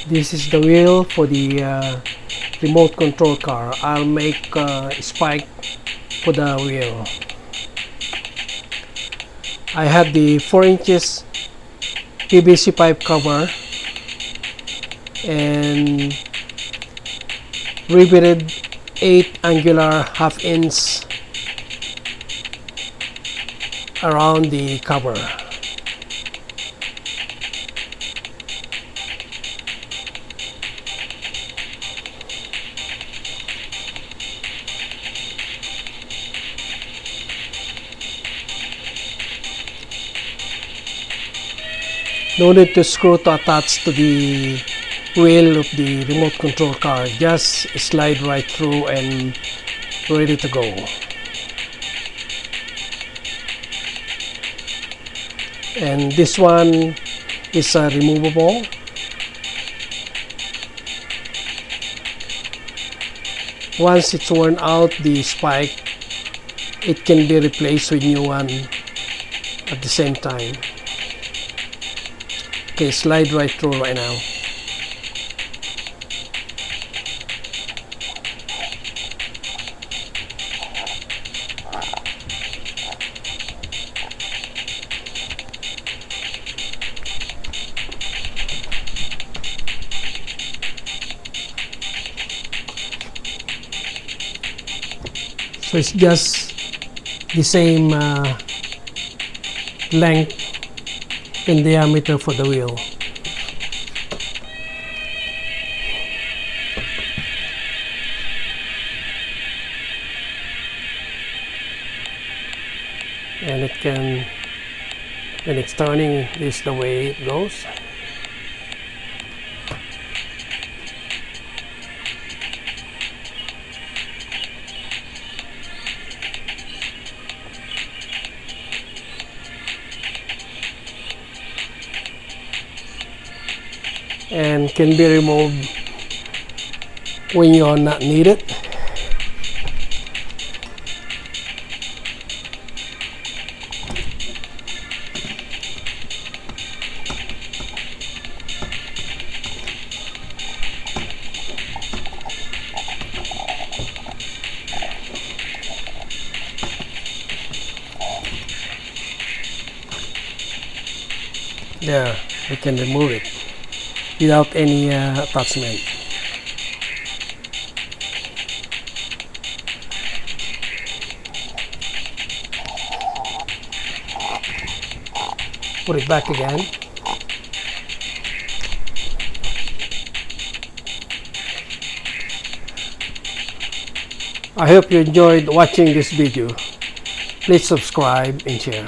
This is the wheel for the remote control car. I'll make a spike for the wheel. I have the 4 inches PVC pipe cover and riveted 8 angular half-inch around the cover. No need to screw to attach to the wheel of the remote control car. Just slide right through and ready to go. And this one is removable. Once it's worn out, the spike, it can be replaced with new one at the same time. Okay, slide right through right now. So it's just the same length in diameter for the wheel. And it can, when it's turning, this is the way it goes. And can be removed when you are not needed. There, we can remove it without any attachment. Put it back again. I hope you enjoyed watching this video. Please subscribe and share.